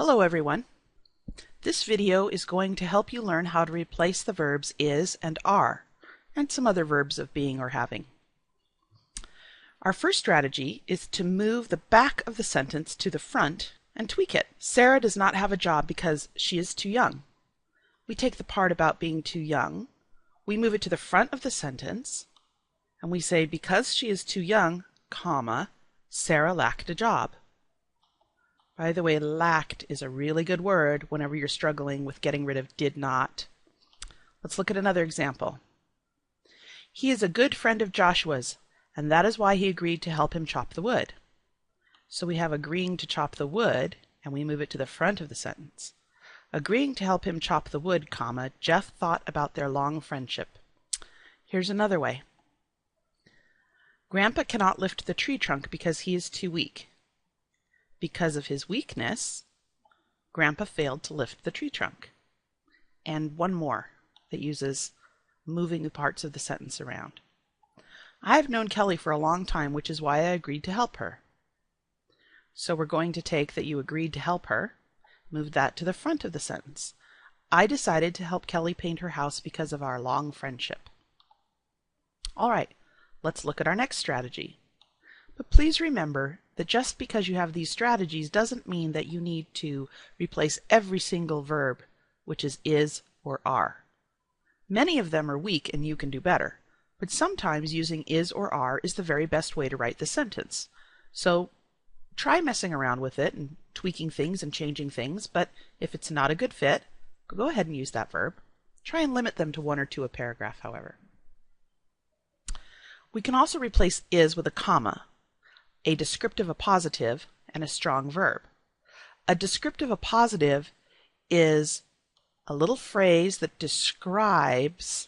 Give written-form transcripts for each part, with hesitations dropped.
Hello everyone. This video is going to help you learn how to replace the verbs is and are, and some other verbs of being or having. Our first strategy is to move the back of the sentence to the front and tweak it. Sarah does not have a job because she is too young. We take the part about being too young, we move it to the front of the sentence, and we say because she is too young, comma, Sarah lacked a job. By the way, lacked is a really good word whenever you're struggling with getting rid of did not. Let's look at another example. He is a good friend of Joshua's, and that is why he agreed to help him chop the wood. So we have agreeing to chop the wood, and we move it to the front of the sentence. Agreeing to help him chop the wood, comma, Jeff thought about their long friendship. Here's another way. Grandpa cannot lift the tree trunk because he is too weak. Because of his weakness, Grandpa failed to lift the tree trunk. And one more that uses moving the parts of the sentence around. I have known Kelly for a long time, which is why I agreed to help her. So we're going to take that you agreed to help her, move that to the front of the sentence. I decided to help Kelly paint her house because of our long friendship. All right, let's look at our next strategy. But please remember that just because you have these strategies doesn't mean that you need to replace every single verb, which is or are. Many of them are weak and you can do better, but sometimes using is or are is the very best way to write the sentence. So try messing around with it and tweaking things and changing things, but if it's not a good fit, go ahead and use that verb. Try and limit them to one or two a paragraph, however. We can also replace is with a comma, a descriptive appositive, and a strong verb. A descriptive appositive is a little phrase that describes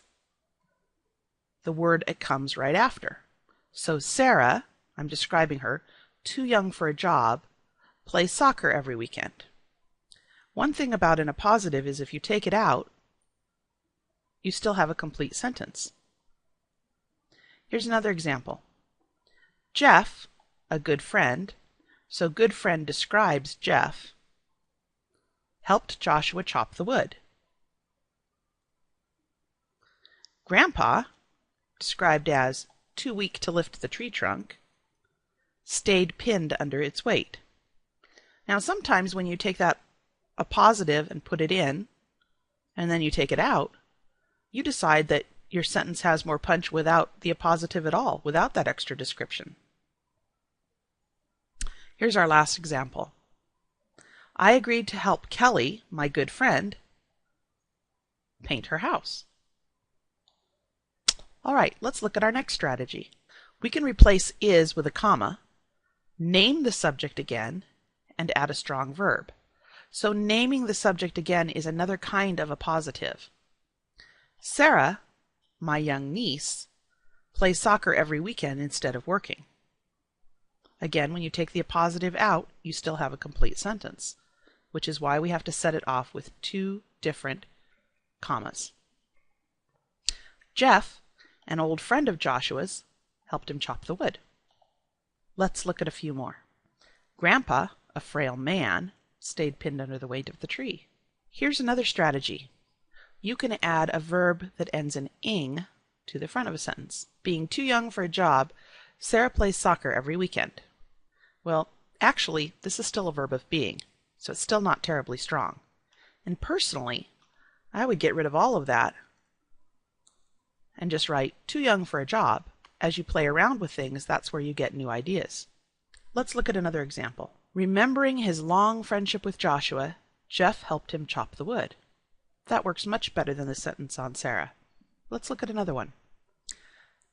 the word it comes right after. So Sarah, I'm describing her, too young for a job, plays soccer every weekend. One thing about an appositive is if you take it out, you still have a complete sentence. Here's another example. Jeff, a good friend, so good friend describes Jeff, helped Joshua chop the wood. Grandpa, described as too weak to lift the tree trunk, stayed pinned under its weight. Now sometimes when you take that appositive and put it in, and then you take it out, you decide that your sentence has more punch without the appositive at all, without that extra description. Here's our last example. I agreed to help Kelly, my good friend, paint her house. All right, let's look at our next strategy. We can replace is with a comma, name the subject again, and add a strong verb. So naming the subject again is another kind of appositive. Sarah, my young niece, plays soccer every weekend instead of working. Again, when you take the appositive out, you still have a complete sentence, which is why we have to set it off with two different commas. Jeff, an old friend of Joshua's, helped him chop the wood. Let's look at a few more. Grandpa, a frail man, stayed pinned under the weight of the tree. Here's another strategy. You can add a verb that ends in ing to the front of a sentence. Being too young for a job, Sarah plays soccer every weekend. Well, actually, this is still a verb of being, so it's still not terribly strong. And personally, I would get rid of all of that and just write too young for a job. As you play around with things, that's where you get new ideas. Let's look at another example. Remembering his long friendship with Joshua, Jeff helped him chop the wood. That works much better than the sentence on Sarah. Let's look at another one.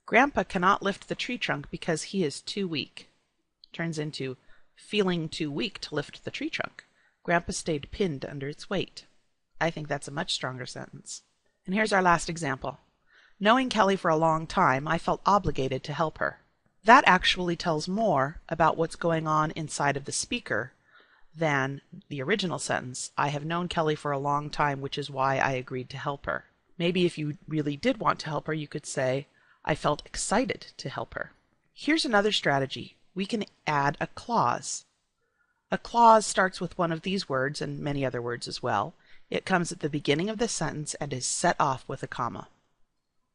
Grandpa cannot lift the tree trunk because he is too weak. Turns into feeling too weak to lift the tree trunk. Grandpa stayed pinned under its weight. I think that's a much stronger sentence. And here's our last example. Knowing Kelly for a long time, I felt obligated to help her. That actually tells more about what's going on inside of the speaker than the original sentence, I have known Kelly for a long time, which is why I agreed to help her. Maybe if you really did want to help her, you could say, I felt excited to help her. Here's another strategy. We can add a clause. A clause starts with one of these words and many other words as well. It comes at the beginning of the sentence and is set off with a comma.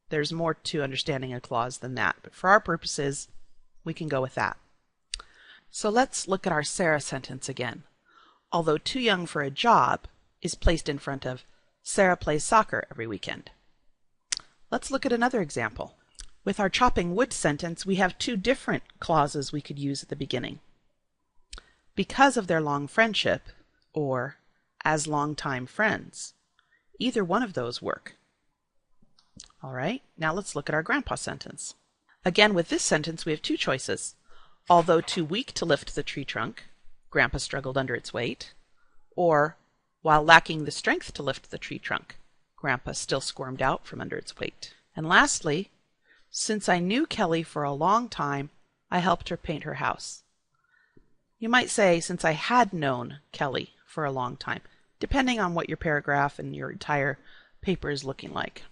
There's more to understanding a clause than that, but for our purposes, we can go with that. So let's look at our Sarah sentence again. Although too young for a job is placed in front of Sarah plays soccer every weekend. Let's look at another example. With our chopping wood sentence, we have two different clauses we could use at the beginning. Because of their long friendship, or as longtime friends. Either one of those work. All right, now let's look at our grandpa sentence. Again, with this sentence, we have two choices. Although too weak to lift the tree trunk, Grandpa struggled under its weight. Or, while lacking the strength to lift the tree trunk, Grandpa still squirmed out from under its weight. And lastly, since I knew Kelly for a long time, I helped her paint her house. You might say, since I had known Kelly for a long time, depending on what your paragraph and your entire paper is looking like.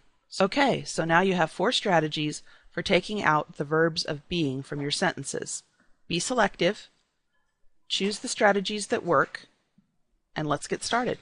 Okay, so now you have 4 strategies for taking out the verbs of being from your sentences. Be selective, choose the strategies that work, and let's get started.